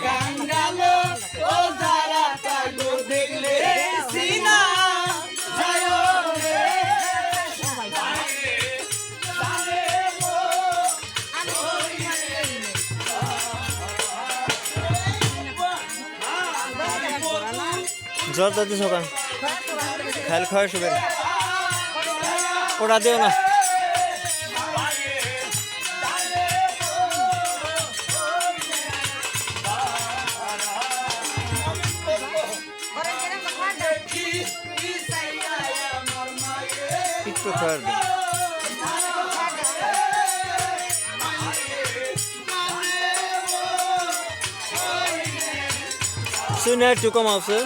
কাঙ্গালো ও যারা তাগো দেখলে সিনা যায় রে জল তো দিছো কেন খাইল খাওয়া শুবে ওটা দিও না একটু খাওয়ার দিন শুনে একটু কমাওছে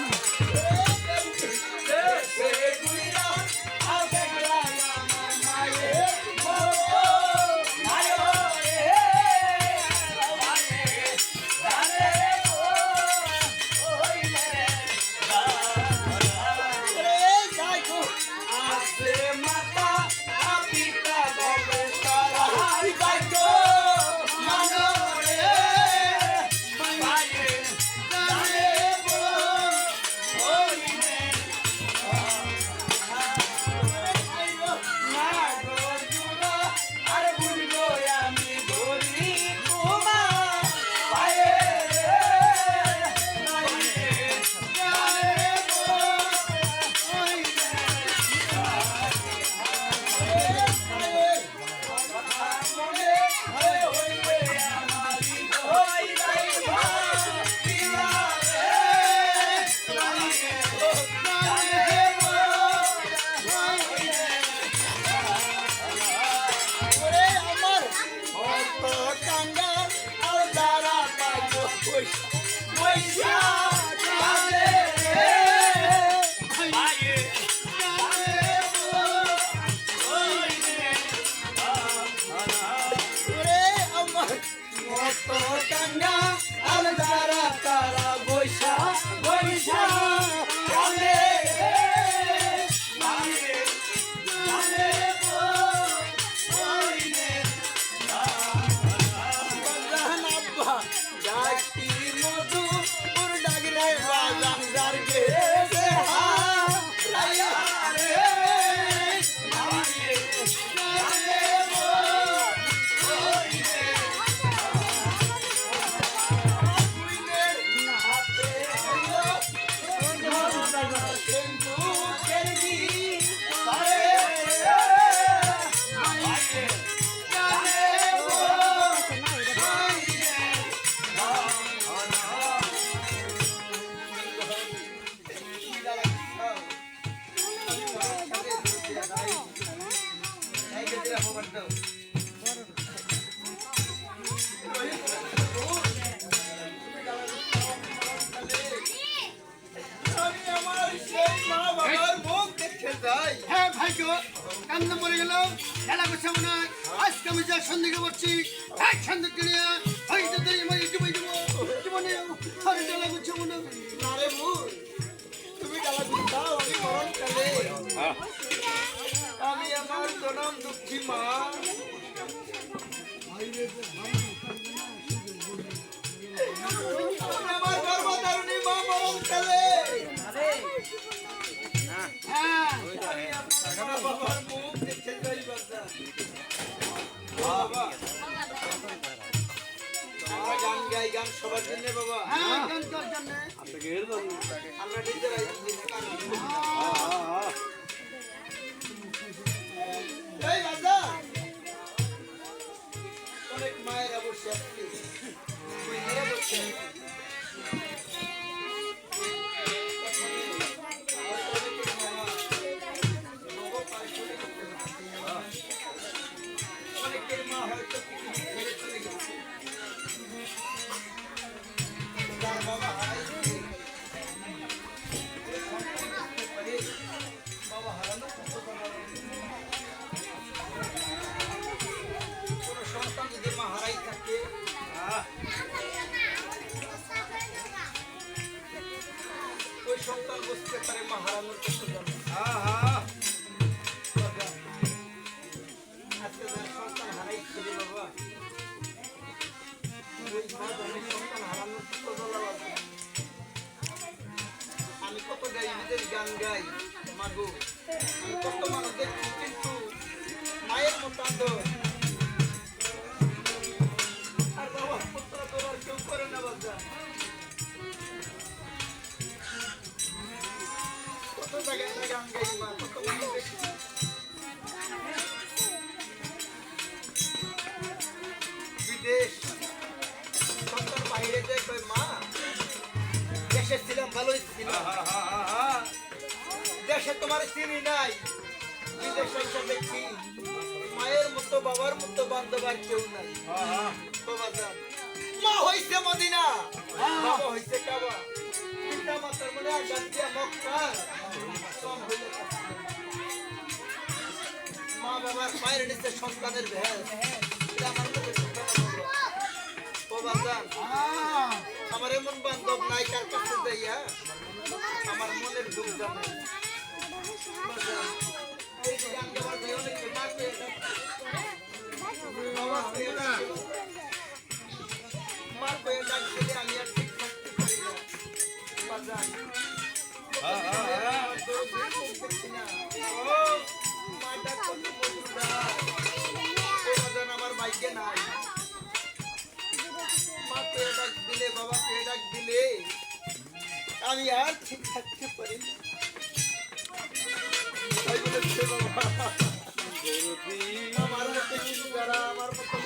কান্না মরে গেল খেলা করছে মনে হয় আজকে আমি যা সন্ধ্যে করছি এক সন্ধ্যে কিনে হয়তো জীবনে খেলা করছে মনে তুমি খেলা দাও আমি মরণ কালে আমি আমার জনম দুঃখী মা আমার গর্ভধারণী মা মরণ কালে বাবার মুখ দেখে যাই বাচ্চা বাবা আমরা গান গাই গান সবার জন্য বাবা হ্যাঁ গান কার জন্য আপনাকে এর জন্য আমরা নিজেরাই এই বাচ্চা অনেক মায়েরা বসে আছে মায়েরা বসে সন্তান যদি মা হারাই থাকে মাগো আমি কত মানুষ দেখছি কিন্তু মায়ের মতো আদর আর বাবার পুত্র তোর আর কেউ করে না বাজান কত জায়গায় গান গাইবা কত মানুষ দেখছি বিদেশ সন্তান বাইরে যে কই মা দেশে ছিলাম ভালোই ছিলাম দেশে তোমার চিনি নাই বিদেশে এসে দেখি মায়ের মতো বাবার মতো বান্ধব আর কেউ নাই বাবা যান মা হইছে মদিনা বাবা হইছে কাবা পিতা মাতার মনে আঘাত দিয়া মক্কা কম হইলে মা বাবার পায়ের নিচে সন্তানের ভেল এটা আমার মধ্যে বাবা যান আমার এমন বান্ধব নাই কার কাছে যাইয়া আমার মনের দুঃখ জানে এই যে গান গাওয়ার যায় অনেকে মাকে বাবা পেয়ে ডাক মা পেয়ে ডাক দিলে আমি আর ঠিক থাকতে পারি না বাজান মা ডাক কত মজুদা বাজান আমার ভাইকে নাই মা পেয়ে ডাক দিলে বাবা পেয়ে ডাক দিলে আমি আর ঠিক থাকতে পারি না তাই বলে বাবা আমার মতো